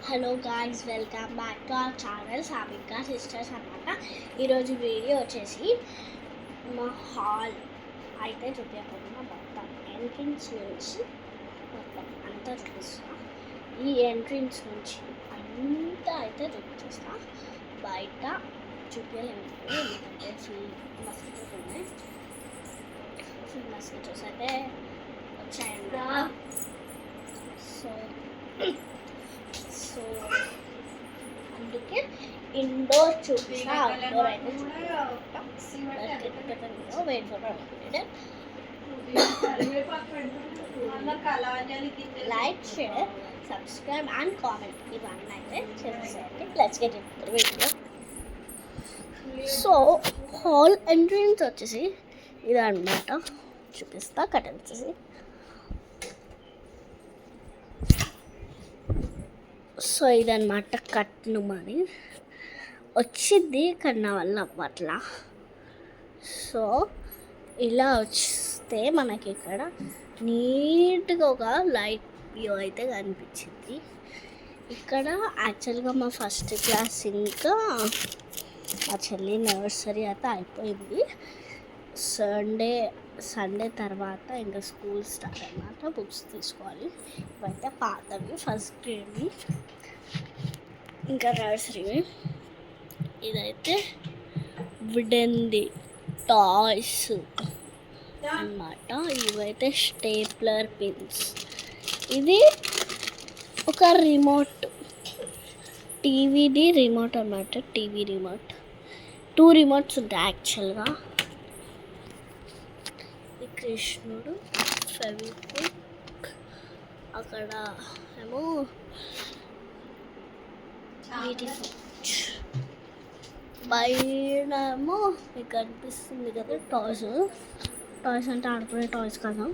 Hello guys, welcome back to our channel Samika sisters అన్నమాట. ఈరోజు video వచ్చేసి మా హాల్ అయితే చూపించకుండా మొత్తం ఎంట్రన్స్ నుంచి మొత్తం అంతా చూపిస్తా. ఈ ఎంట్రన్స్ నుంచి అంతా అయితే చూపించేస్తా. బయట చూపించలేము ఎందుకంటే ఫుల్ మస్కిటోస్ ఉన్నాయి. ఫుల్ మస్కిటోస్ అయితే వచ్చాయండి. సో అందుకే ఇండోర్ చూపిస్తా, అవుట్డోర్ అయితే చూపిస్తాం. Wait for like, share, subscribe and comment ఇవన్నీ అయితే చేసేయండి. Let's get it video. So hall entrance వచ్చేసి ఇదన్నమాట, చూపిస్తా. కటన్ వచ్చేసి సో ఇదన్నమాట కట్ను మరి వచ్చింది కన్నా వల్ల అట్లా. సో ఇలా వస్తే మనకి ఇక్కడ నీట్గా ఒక లైట్ వ్యూ అయితే కనిపించింది. ఇక్కడ యాక్చువల్గా మా ఫస్ట్ క్లాస్ ఇంకా మా చెల్లి నర్సరీ అయితే అయిపోయింది. సండే తర్వాత ఇంకా స్కూల్ స్టార్ట్ అన్నమాట. బుక్స్ తీసుకోవాలి. ఇవైతే పాతవి, ఫస్ట్ గ్రేడ్వి, ఇంకా నర్సరీవి. ఇదైతే వుడెన్ది టాయ్స్ అన్నమాట. ఇవైతే స్టేప్లర్ పిన్స్. ఇది ఒక రిమోట్, టీవీది రిమోట్ అన్నమాట. టీవీ రిమోట్, 2 రిమోట్స్ ఉంటాయి యాక్చువల్గా. కృష్ణుడు, ఫెవిక్విక్, అక్కడ ఏమో బయటేమో మీకు కనిపిస్తుంది కదా టాయ్స్ అంటే ఆడుకునే టాయ్స్ కదా,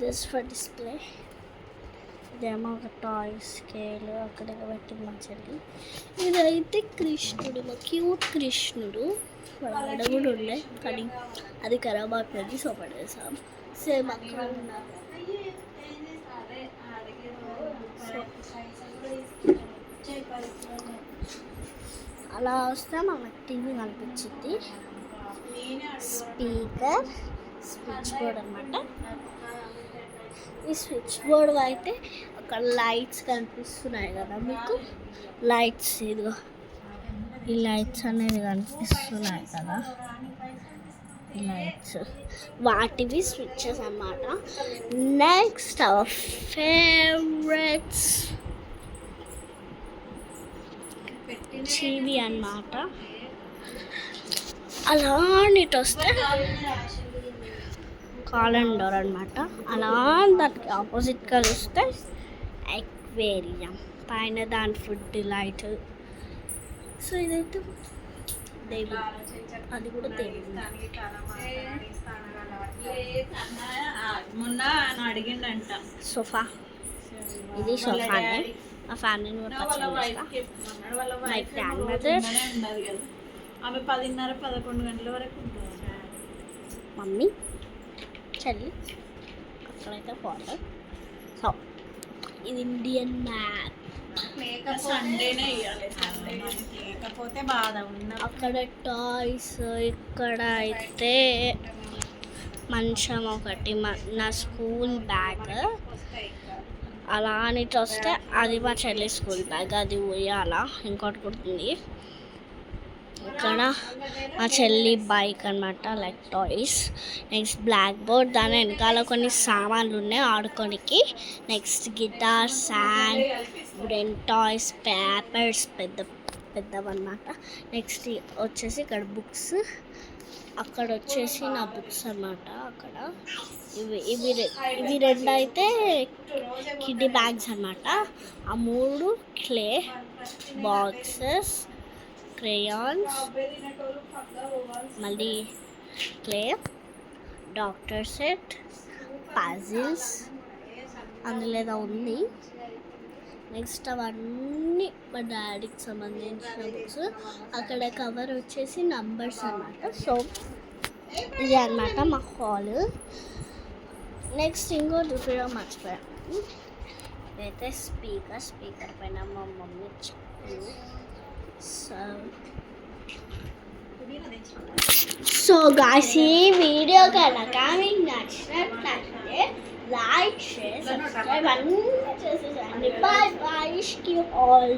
జస్ట్ ఫర్ డిస్ప్లే. ఇదేమో ఒక టాయ్ స్కేల్ అక్కడ పెట్టింది మా చెల్లి. ఇదైతే కృష్ణుడు, మా క్యూట్ కృష్ణుడు. వాడ కూడా ఉండే కానీ అది ఖరాబ్ అయిపోయింది, సో పడేసాం. సేమ్ అక్కడ ఉన్నారు. అలా వస్తే మనకు టీవీ కనిపించింది. స్పీకర్, స్విచ్ బోర్డ్ అన్నమాట. ఈ స్విచ్ బోర్డ్ అయితే అక్కడ లైట్స్ కనిపిస్తున్నాయి కదా మీకు, లైట్స్ ఇదిగో ఈ లైట్స్ అనేవి కనిపిస్తున్నాయి కదా, ఈ లైట్స్ వాటివి స్విచ్చెస్ అన్నమాట. నెక్స్ట్ అవర్ ఫేవరెట్స్ టీవీ అన్నమాట. అలా ఇటు వస్తే కాలండర్ అన్నమాట. అలా దానికి ఆపోజిట్గా చూస్తే ఎక్వేరియం, పైన దాని ఫుడ్ లైట్. సో ఇదైతే దేవుడు, అది కూడా దేవుడు. మొన్న అడిగిండంట సోఫా, ఇది సోఫానే. మా ఫ్యామిలీని కూడా మై గ్రాండ్ మదర్, ఆమె 10:30-11 గంటల వరకు ఉంటుంది. మమ్మీ, చెల్లి, అక్కడైతే ఫాదర్. సో ఇది ఇండియన్ మ్యాప్. సండేనే ఇవ్వాలి, లేకపోతే బాధ ఉన్న. అక్కడ టాయ్స్, ఇక్కడ అయితే మంచం ఒకటి, నా స్కూల్ బ్యాగ్. అలా అని వస్తే అది మా చెల్లి స్కూల్ బ్యాగ్, అది ఉయ్యాల. ఇంకోటి కుడుతుంది ఇక్కడ మా చెల్లి బైక్ అన్నమాట, like toys. Next blackboard, దాని వెనకాల కొన్ని సామాన్లు ఉన్నాయి ఆడుకోనికి. Next guitar, sand, wooden toys, papers పెద్దవన్నమాట. నెక్స్ట్ వచ్చేసి ఇక్కడ బుక్స్, అక్కడ వచ్చేసి నా బుక్స్ అన్నమాట. అక్కడ ఇవి రెండు అయితే కిడ్డీ బ్యాగ్స్ అన్నమాట. ఆ 3 క్లే బాక్సెస్, క్రేయాన్స్, మళ్ళీ క్లే, డాక్టర్ సెట్, పజిల్స్ అందులో ఏదో ఉంది. నెక్స్ట్ అవన్నీ మా డాడీకి సంబంధించిన బుక్స్. అక్కడ కవర్ వచ్చేసి నంబర్స్ అన్నమాట. సో ఇది అన్నమాట మా హాల్. నెక్స్ట్ ఇంకో చూపించడం మర్చిపోయాను. అయితే స్పీకర్ పైన మా మమ్మీ చెప్పింది. సో గాయ్స్, ఈ వీడియో కనుక మీకు నచ్చినట్లయితే లైక్, షేర్, సబ్స్క్రైబ్ అన్నీ చేసేసండి. Bye bye, all.